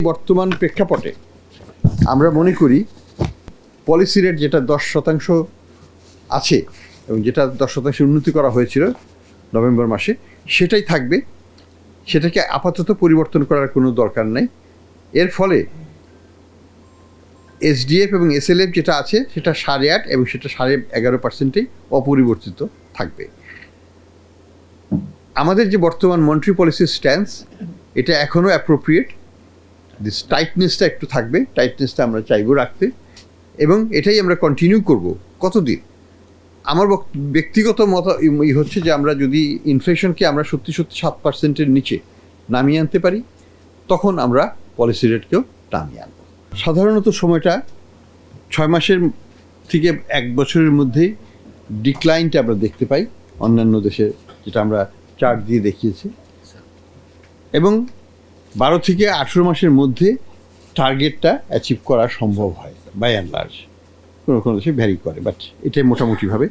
বর্তমান প্রেক্ষাপটে আমরা মনে করি পলিসি রেট যেটা 10% আছে এবং যেটা 10% উন্নতি করা হয়েছিল নভেম্বর মাসে সেটাই থাকবে, সেটাকে আপাতত পরিবর্তন করার কোনো দরকার নেই। এর ফলে এসডিএফ এবং এসএলএফ যেটা আছে সেটা 8.5 এবং সেটা 11.5%ই অপরিবর্তিত থাকবে। আমাদের যে বর্তমান মনিটারি পলিসির স্ট্যান্স এটা এখনও অ্যাপ্রোপ্রিয়েট, দিস টাইটনেসটা একটু থাকবে, টাইটনেসটা আমরা চাইবো রাখতে এবং এটাই আমরা কন্টিনিউ করব। কতদিন? আমার ব্যক্তিগত মত হচ্ছে যে আমরা যদি ইনফ্লেশনকে আমরা সত্যি 7%-এর নিচে নামিয়ে আনতে পারি তখন আমরা পলিসি রেটকেও নামিয়ে আনব। সাধারণত সময়টা 6 মাসের থেকে 1 বছরের মধ্যেই ডিক্লাইনটা আমরা দেখতে পাই অন্যান্য দেশে, যেটা আমরা চার্ট দিয়ে দেখিয়েছি, এবং 12 থেকে 18 মাসের মধ্যে টার্গেটটা অ্যাচিভ করা সম্ভব হয় বাই অ্যান্ড লার্জ। কোনো কোনো দেশে ভ্যারি করে, বাট এটাই মোটামুটিভাবে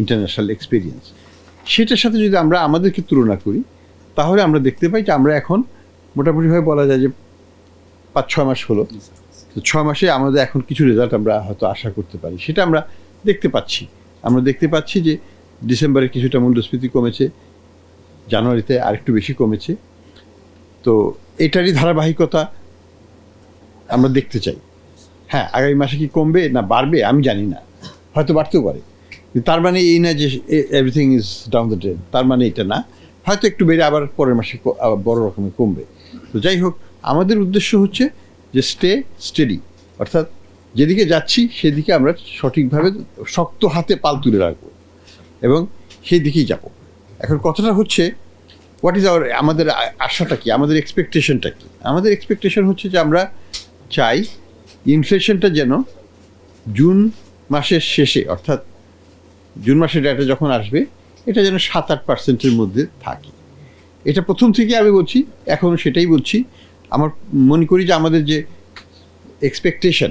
ইন্টারন্যাশনাল এক্সপিরিয়েন্স। সেটার সাথে যদি আমরা আমাদেরকে তুলনা করি তাহলে আমরা দেখতে পাই যে আমরা এখন মোটামুটিভাবে বলা যায় যে 5-6 মাস হলো, তো 6 মাসে আমাদের এখন কিছু রেজাল্ট আমরা হয়তো আশা করতে পারি। সেটা আমরা দেখতে পাচ্ছি। আমরা দেখতে পাচ্ছি যে ডিসেম্বরে কিছুটা মূল্যস্ফীতি কমেছে, জানুয়ারিতে আরেকটু বেশি কমেছে। তো এটারই ধারাবাহিকতা আমরা দেখতে চাই। হ্যাঁ, আগামী মাসে কি কমবে না বাড়বে আমি জানি না, হয়তো বাড়তেও পারে, তার মানে এই না যে everything is down the drain, তার মানে এটা না, হয়তো একটু বেড়ে আবার পরের মাসে আবার বড় রকমের কমবে। তো যাই হোক, আমাদের উদ্দেশ্য হচ্ছে যে স্টে স্টেডি, অর্থাৎ যেদিকে যাচ্ছি সেদিকে আমরা সঠিকভাবে শক্ত হাতে পাল তুলে রাখবো এবং সেই দিকেই যাব। এখন কথাটা হচ্ছে হোয়াট ইজ আমাদের আশাটা কি, আমাদের এক্সপেকটেশনটা কি? আমাদের এক্সপেকটেশন হচ্ছে যে আমরা চাই ইনফ্লেশনটা যেন জুন মাসের শেষে, অর্থাৎ জুন মাসের ডেটা যখন আসবে এটা যেন 7-8%-এর মধ্যে থাকে। এটা প্রথম থেকে আমি বলছি, এখনও সেটাই বলছি। আমার মনে করি যে আমাদের যে এক্সপেকটেশন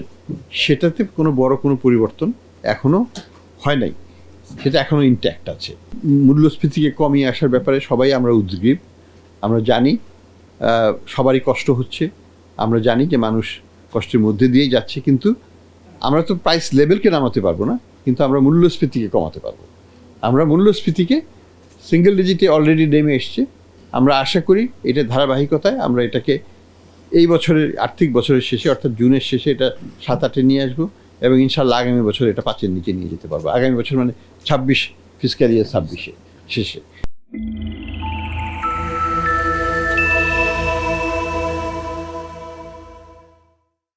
সেটাতে কোনো বড় কোনো পরিবর্তন এখনও হয় নাই, সেটা এখনও ইনট্যাক্ট আছে। মূল্যস্ফীতিকে কমিয়ে আসার ব্যাপারে সবাই আমরা উদ্গ্রীব। আমরা জানি সবারই কষ্ট হচ্ছে, আমরা জানি যে মানুষ কষ্টের মধ্যে দিয়েই যাচ্ছে, কিন্তু আমরা তো প্রাইস লেভেলকে নামাতে পারবো না, কিন্তু আমরা মূল্যস্ফীতিকে কমাতে পারবো। আমরা মূল্যস্ফীতিকে সিঙ্গেল ডিজিটে অলরেডি নেমে এসছে। আমরা আশা করি এটা ধারাবাহিকতায় আমরা এটাকে এই বছরের আর্থিক বছরের শেষে, অর্থাৎ জুনের শেষে এটা 7-8-এ নিয়ে আসবো এবং ইনশাল্লাহ আগামী বছর এটা 5-এর নিচে নিয়ে যেতে পারবো। আগামী বছর মানে 26 ফিসক্যাল ইয়ার 26-এ শেষে।